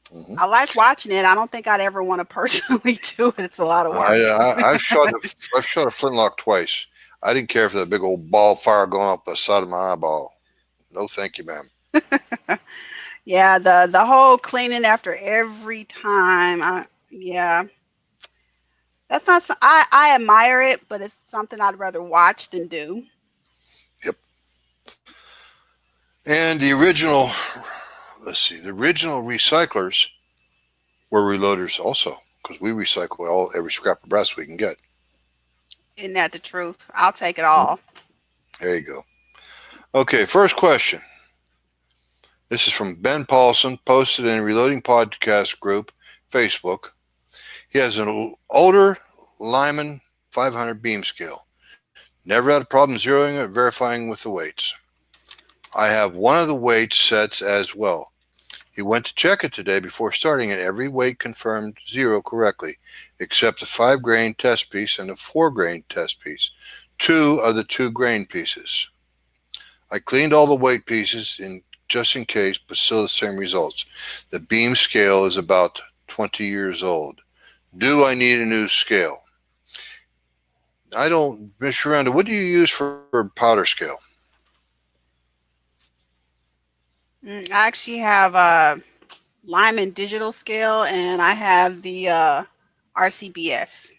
Mm-hmm. I like watching it. I don't think I'd ever want to personally do it. It's a lot of work. I've shot a flintlock twice. I didn't care for that big old ball of fire going up the side of my eyeball. No, thank you, ma'am. Yeah, the whole cleaning after every time. Yeah, that's not. I admire it, but it's something I'd rather watch than do. Yep. And the original, let's see, the original recyclers were reloaders also, because we recycle every scrap of brass we can get. Isn't that the truth? I'll take it all. There you go. Okay, first question. This is from Ben Paulson, posted in Reloading Podcast group, Facebook. He has an older Lyman 500 beam scale. Never had a problem zeroing or verifying with the weights. I have one of the weight sets as well. He went to check it today before starting, and every weight confirmed zero correctly, except the 5-grain test piece and the 4-grain test piece, 2 of the 2-grain pieces. I cleaned all the weight pieces just in case, but still the same results. The beam scale is about 20 years old. Do I need a new scale? I don't, Ms. Sharanda, what do you use for powder scale? I actually have a Lyman digital scale, and I have the RCBS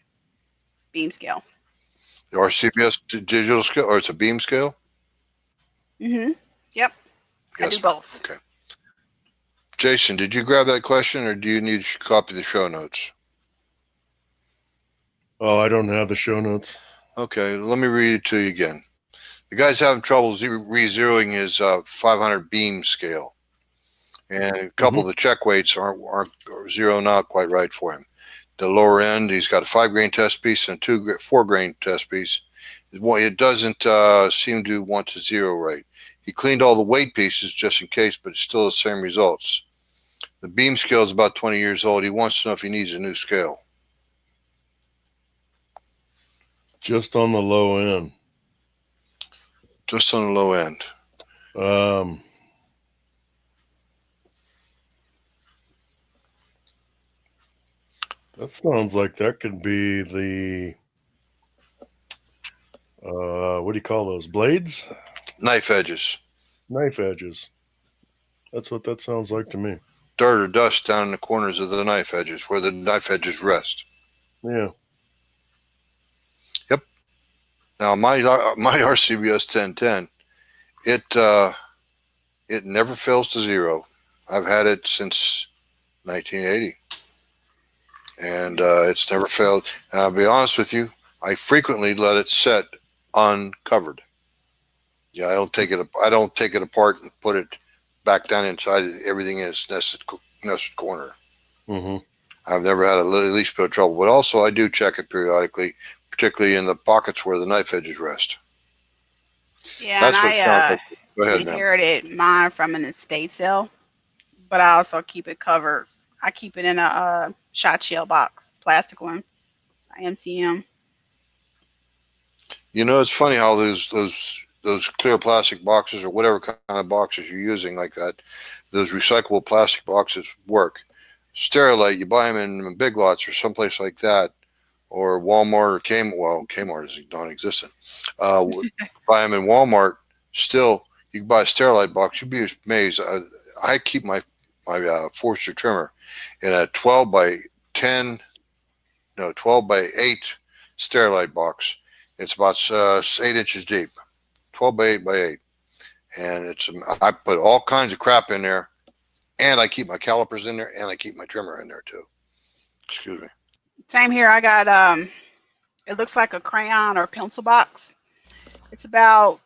beam scale. The RCBS digital scale, or it's a beam scale? Yep. Yes. I do both. Okay. Jason, did you grab that question, or do you need to copy the show notes? Oh, I don't have the show notes. Okay, let me read it to you again. The guy's having trouble re-zeroing his 500 beam scale, and a couple of the check weights aren't zeroing out quite right for him. The lower end, he's got a 5-grain test piece and a 4-grain test piece. It doesn't seem to want to zero right. He cleaned all the weight pieces just in case, but it's still the same results. The beam scale is about 20 years old. He wants to know if he needs a new scale. Just on the low end. Just on the low end. That sounds like that could be the, what do you call those, blades? Knife edges. Knife edges. That's what that sounds like to me. Dirt or dust down in the corners of the knife edges, where the knife edges rest. Yeah. Yep. Now my RCBS 1010, it never fails to zero. I've had it since 1980, and it's never failed. And I'll be honest with you, I frequently let it set uncovered. Yeah, I don't take it apart and put it back down inside everything in its nested corner. I've never had the least bit of trouble, but also I do check it periodically, particularly in the pockets where the knife edges rest. Yeah, that's and I inherited mine from an estate sale, but I also keep it covered. I keep it in a shot shell box, plastic one, MCM. You know, it's funny how those clear plastic boxes, or whatever kind of boxes you're using like that, those recyclable plastic boxes work. Sterilite, you buy them in Big Lots or someplace like that, or Walmart or Kmart. Well, Kmart is non-existent. Buy them in Walmart. Still, you can buy a Sterilite box. You'd be amazed. I keep my Forster trimmer in a 12 by 8 Sterilite box. It's about 8 inches deep, 12 by 8 by 8. And I put all kinds of crap in there, and I keep my calipers in there, and I keep my trimmer in there too. Excuse me. Same here. I got it looks like a crayon or pencil box. It's about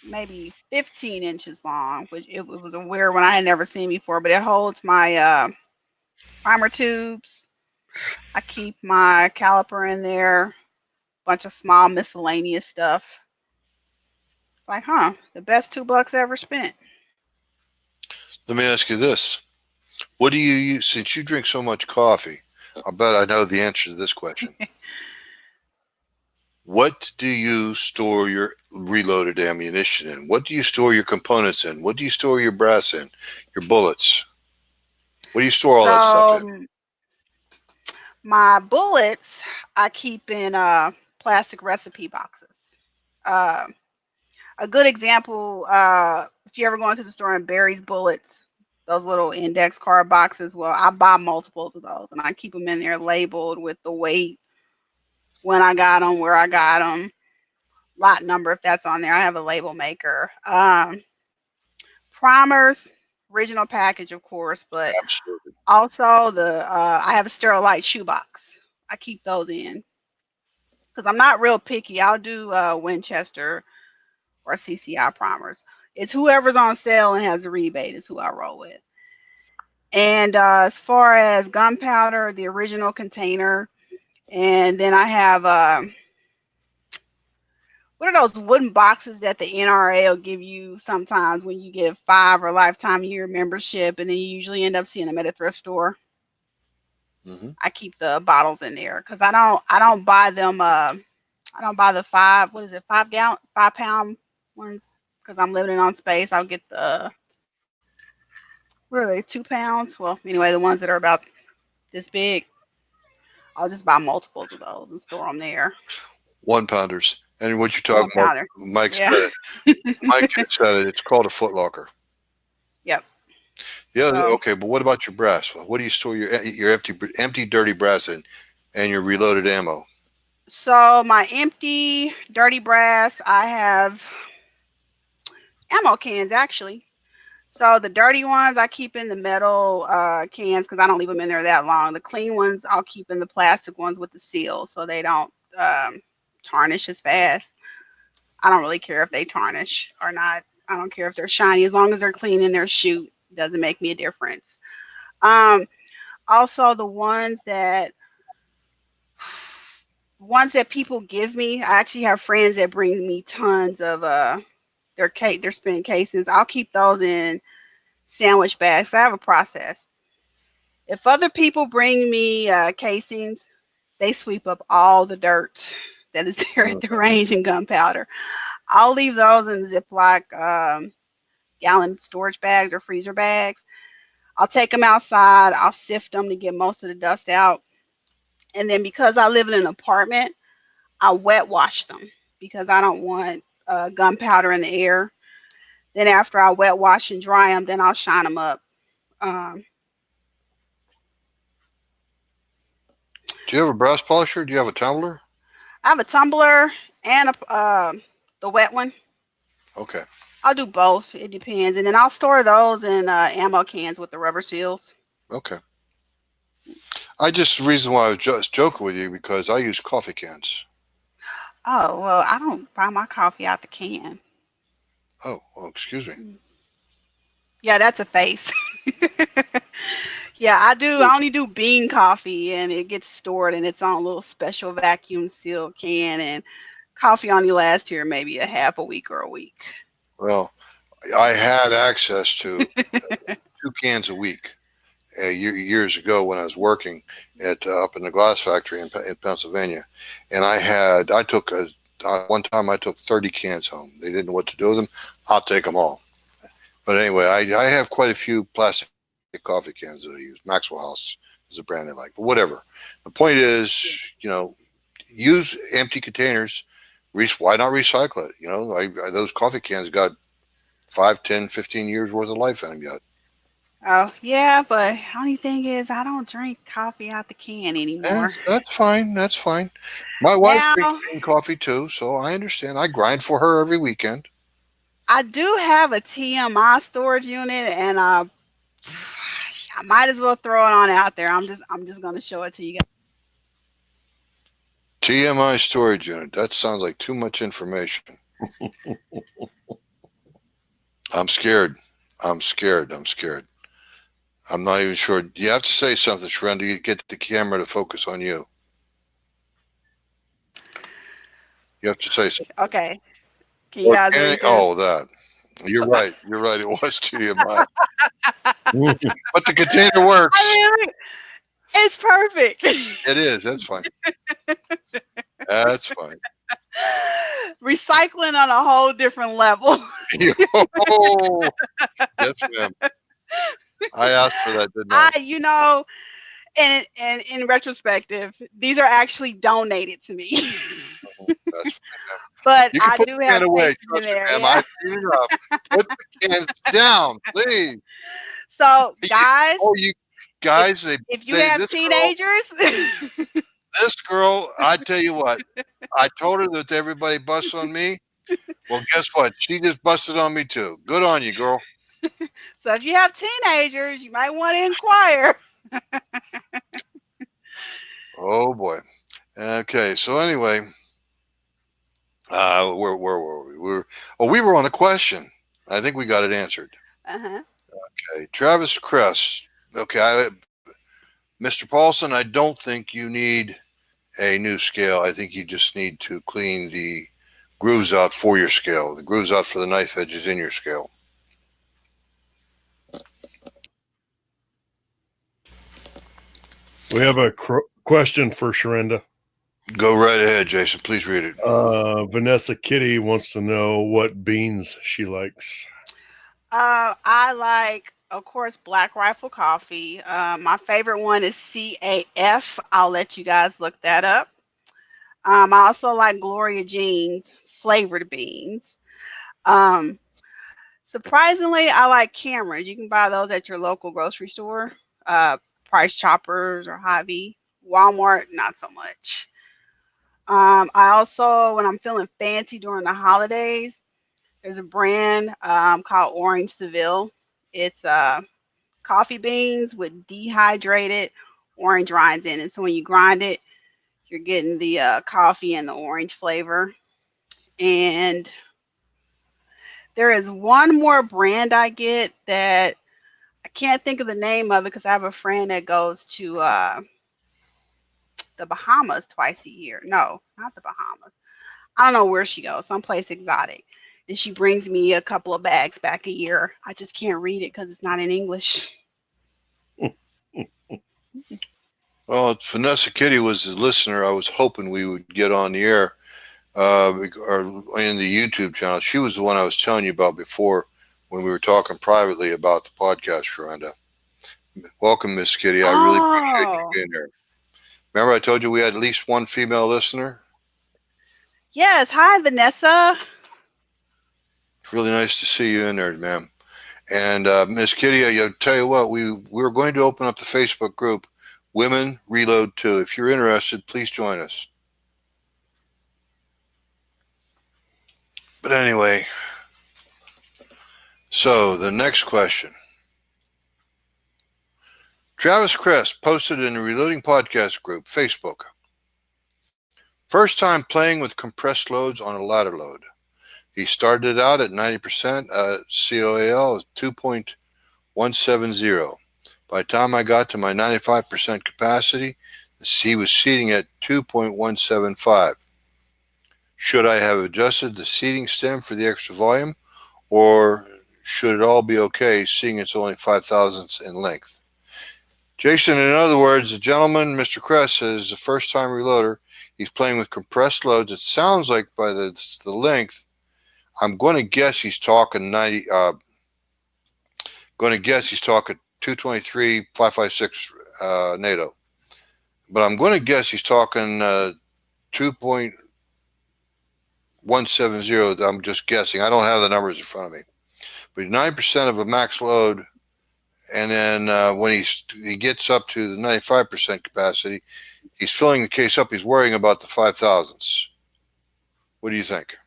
maybe 15 inches long, which it was a weird one I had never seen before, but it holds my primer tubes. I keep my caliper in there, bunch of small miscellaneous stuff. It's like, the best $2 ever spent. Let me ask you this. What do you use, since you drink so much coffee? I bet I know the answer to this question. What do you store your reloaded ammunition in? What do you store your components in? What do you store your brass in? Your bullets? What do you store all that stuff in? My bullets, I keep in plastic recipe boxes. A good example, if you ever go into the store and Barry's Bullets, those little index card boxes. Well, I buy multiples of those, and I keep them in there labeled with the weight, when I got them, where I got them, lot number if that's on there. I have a label maker. Primers, original package, of course, but Absolutely. also I have a Sterilite shoebox. I keep those in because I'm not real picky. I'll do Winchester or CCI primers. It's whoever's on sale and has a rebate is who I roll with. And as far as gunpowder, the original container, and then I have what are those wooden boxes that the NRA will give you sometimes when you get a 5 or lifetime year membership, and then you usually end up seeing them at a thrift store. Mm-hmm. I keep the bottles in there because I don't buy them. I don't buy the 5-pound ones because I'm limited on space. I'll get the, what are they, 2 pounds? Well, anyway, the ones that are about this big. I'll just buy multiples of those and store them there. 1-pounders. And what you're talking 1 about, pounder. Mike Yeah. said it. Mike said it. It's called a footlocker. Yep. Yeah. So, Okay, but what about your brass? What do you store your empty, dirty brass in, and your reloaded ammo? So my empty, dirty brass, I have ammo cans actually. So the dirty ones I keep in the metal cans because I don't leave them in there that long. The clean ones I'll keep in the plastic ones with the seal so they don't tarnish as fast. I don't really care if they tarnish or not. I don't care if they're shiny as long as they're clean in their chute. Doesn't make me a difference. Also the ones that people give me, I actually have friends that bring me tons of their spent cases. I'll keep those in sandwich bags. I have a process. If other people bring me casings, they sweep up all the dirt that is there at the range and gunpowder. I'll leave those in Ziploc gallon storage bags or freezer bags. I'll take them outside. I'll sift them to get most of the dust out. And then because I live in an apartment, I wet wash them because I don't want gunpowder in the air. Then after I wet wash and dry them, then I'll shine them up. Do you have a brass polisher? Do you have a tumbler? I have a tumbler and the wet one. Okay. I'll do both. It depends. And then I'll store those in ammo cans with the rubber seals. Okay. The reason why I was just joking with you because I use coffee cans. Oh, well, I don't buy my coffee out the can. Oh, well, excuse me. Yeah, that's a face. Yeah, I only do bean coffee, and it gets stored in its own little special vacuum seal can, and coffee only lasts here maybe a half a week or a week. Well, I had access to 2 cans a week years ago when I was working up in the glass factory in Pennsylvania, and one time I took 30 cans home. They didn't know what to do with them. I'll take them all. But anyway, I have quite a few plastic coffee cans that I use. Maxwell House is a brand I like, but whatever. The point is, use empty containers. Why not recycle it? Those coffee cans got 5, 10, 15 years worth of life in them yet. Oh, yeah, but only thing is I don't drink coffee out the can anymore. That's fine. That's fine. My wife drinks green coffee too, so I understand. I grind for her every weekend. I do have a TMI storage unit, and I might as well throw it on out there. I'm just gonna show it to you guys. TMI storage unit. That sounds like too much information. I'm scared. I'm not even sure. You have to say something, Sharon, to get the camera to focus on you. You have to say something. Okay. Can you guys read this? Oh, that. You're right. You're right. It was TMI. But the container works. I mean, it's perfect. It is. That's fine. That's fine. Recycling on a whole different level. Oh, yes, ma'am. I asked for that, didn't I? And in retrospective, these are actually donated to me. But you can put I do the have can away. in there. I've seen enough. Put the cans down, please. So, guys, Oh, you guys, if you have teenagers, this girl, I tell you what, I told her that everybody busts on me. Well, guess what? She just busted on me too. Good on you, girl. so if you have teenagers, you might want to inquire. Oh boy. Okay, so anyway, where were we? We were on a question. I think we got it answered. Uh-huh. Okay, Travis Crest. Okay, Mr. Paulson, I don't think you need a new scale. I think you just need to clean the grooves out for your scale. The grooves out for the knife edges in your scale. We have a question for Sharenda. Go right ahead, Jason. Please read it. Vanessa Kitty wants to know what beans she likes. I like, of course, Black Rifle Coffee. My favorite one is CAF. I'll let you guys look that up. I also like Gloria Jean's flavored beans. Surprisingly, I like Cameron's. You can buy those at your local grocery store, Price Choppers or Hy-Vee. Walmart, not so much. I also, when I'm feeling fancy during the holidays, there's a brand called Orange Seville. It's coffee beans with dehydrated orange rinds in it. So when you grind it, you're getting the coffee and the orange flavor. And there is one more brand I get that I can't think of the name of it because I have a friend that goes to the Bahamas twice a year. No, not the Bahamas. I don't know where she goes, someplace exotic. And she brings me a couple of bags back a year. I just can't read it because it's not in English. Well, Vanessa Kitty was the listener I was hoping we would get on the air or in the YouTube channel. She was the one I was telling you about before when we were talking privately about the podcast, Sharenda. Welcome, Miss Kitty. I really appreciate you being here. Remember I told you we had at least one female listener? Yes. Hi, Vanessa. It's really nice to see you in there, ma'am. And Miss Kitty, I'll tell you what, we're going to open up the Facebook group, Women Reload 2. If you're interested, please join us. But anyway, so the next question. Travis Crest posted in the Reloading Podcast group, Facebook. First time playing with compressed loads on a ladder load. He started out at 90%, COAL is 2.170. By the time I got to my 95% capacity, he was seating at 2.175. Should I have adjusted the seating stem for the extra volume, or should it all be okay, seeing it's only 5 thousandths in length? Jason, in other words, the gentleman, Mr. Crest, is a first-time reloader. He's playing with compressed loads. It sounds like by the length, I'm going to guess he's talking 90. Going to guess he's talking 223, 556 NATO. But I'm going to guess he's talking 2.170. I'm just guessing. I don't have the numbers in front of me. But 9% of a max load. And then when he gets up to the 95% capacity, he's filling the case up. He's worrying about the 5 thousandths. What do you think?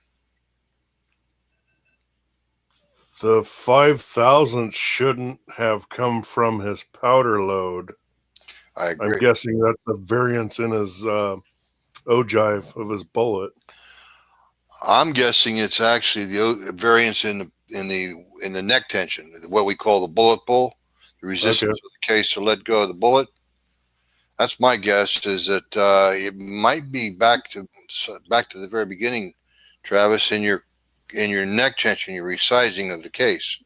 The 5 thousandths shouldn't have come from his powder load. I agree. I'm guessing that's a variance in his ogive of his bullet. I'm guessing it's actually the variance in the neck tension, what we call the bullet pull, the resistance of the case to let go of the bullet. That's my guess. Is that it might be back to the very beginning, Travis, in your neck tension, your resizing of the case,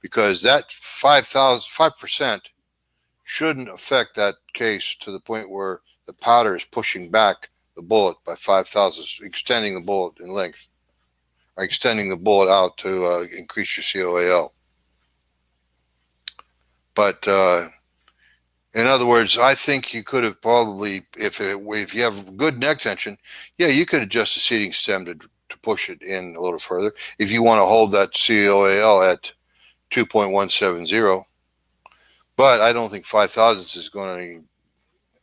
because that 5% shouldn't affect that case to the point where the powder is pushing back the bullet by 5 thousandths, extending the bullet in length, or extending the bullet out to increase your COAL. But in other words, I think you could have probably, if you have good neck tension, yeah, you could adjust the seating stem to push it in a little further if you want to hold that COAL at 2.170. But I don't think 5,000 is going to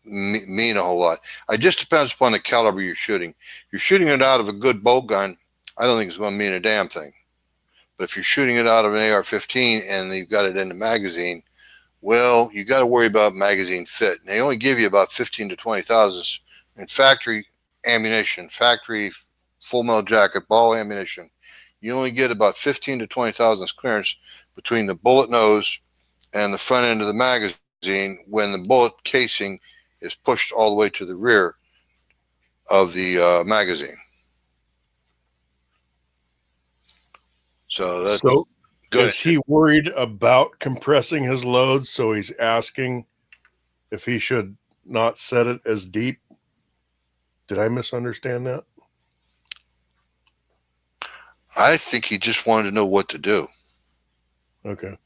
mean a whole lot. It just depends upon the caliber you're shooting. If you're shooting it out of a good bolt gun, I don't think it's going to mean a damn thing. But if you're shooting it out of an AR-15 and you've got it in the magazine, well, you got to worry about magazine fit. And they only give you about 15 to 20 thousandths in factory ammunition, factory full metal jacket, ball ammunition. You only get about 15 to 20 thousandths clearance between the bullet nose and the front end of the magazine when the bullet casing is pushed all the way to the rear of the magazine. So that's good. Is he worried about compressing his load? So he's asking if he should not set it as deep. Did I misunderstand that? I think he just wanted to know what to do. Okay.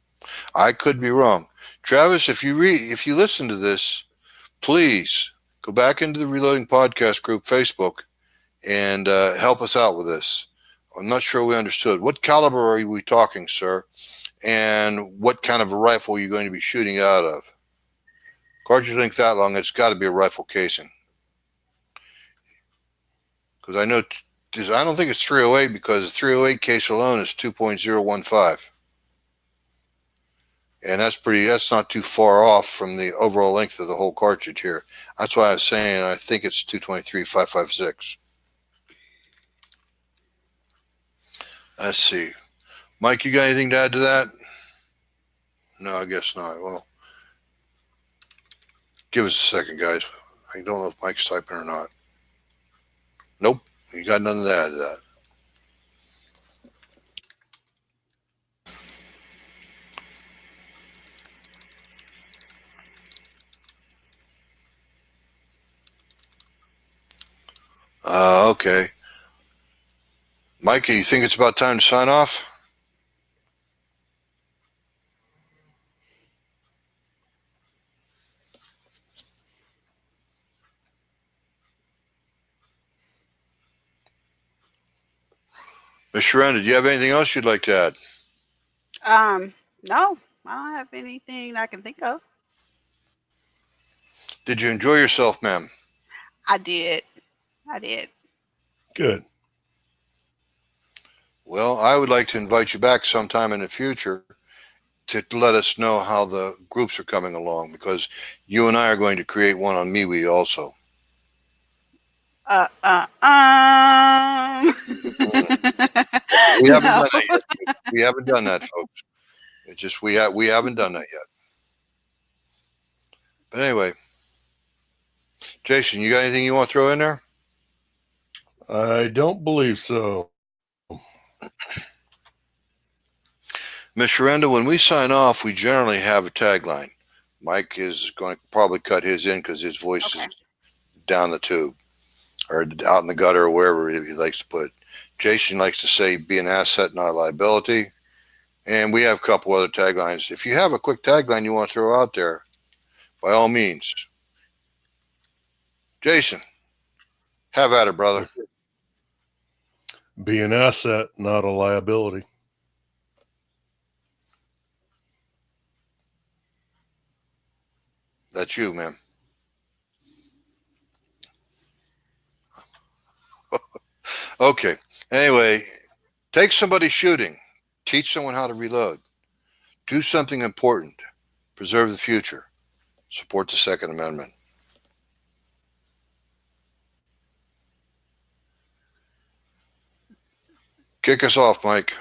I could be wrong. Travis, if you listen to this, please go back into the Reloading Podcast group Facebook and help us out with this. I'm not sure we understood. What caliber are we talking, sir? And what kind of a rifle are you going to be shooting out of? Cartridge length that long, it's got to be a rifle casing. Because I know, I don't think it's 308 because the 308 case alone is 2.015. And that's not too far off from the overall length of the whole cartridge here. That's why I was saying I think it's 223.556. Let's see. Mike, you got anything to add to that? No, I guess not. Well, give us a second, guys. I don't know if Mike's typing or not. Nope. You got nothing to add to that. Okay. Mikey, you think it's about time to sign off? Ms. Sharon, do you have anything else you'd like to add? No, I don't have anything I can think of. Did you enjoy yourself, ma'am? I did. Good. Well, I would like to invite you back sometime in the future to let us know how the groups are coming along, because you and I are going to create one on MeWe also. We haven't done that yet. We haven't done that, folks. It's just we haven't done that yet. But anyway, Jason, you got anything you want to throw in there? I don't believe so. Ms. Sharenda, when we sign off, we generally have a tagline. Mike is going to probably cut his in because his voice is down the tube or out in the gutter or wherever he likes to put it. Jason likes to say, be an asset, not a liability. And we have a couple other taglines. If you have a quick tagline you want to throw out there, by all means. Jason, have at it, brother. Be an asset, not a liability. That's you, man. Okay. Anyway, take somebody shooting. Teach someone how to reload. Do something important. Preserve the future. Support the Second Amendment. Kick us off, Mike.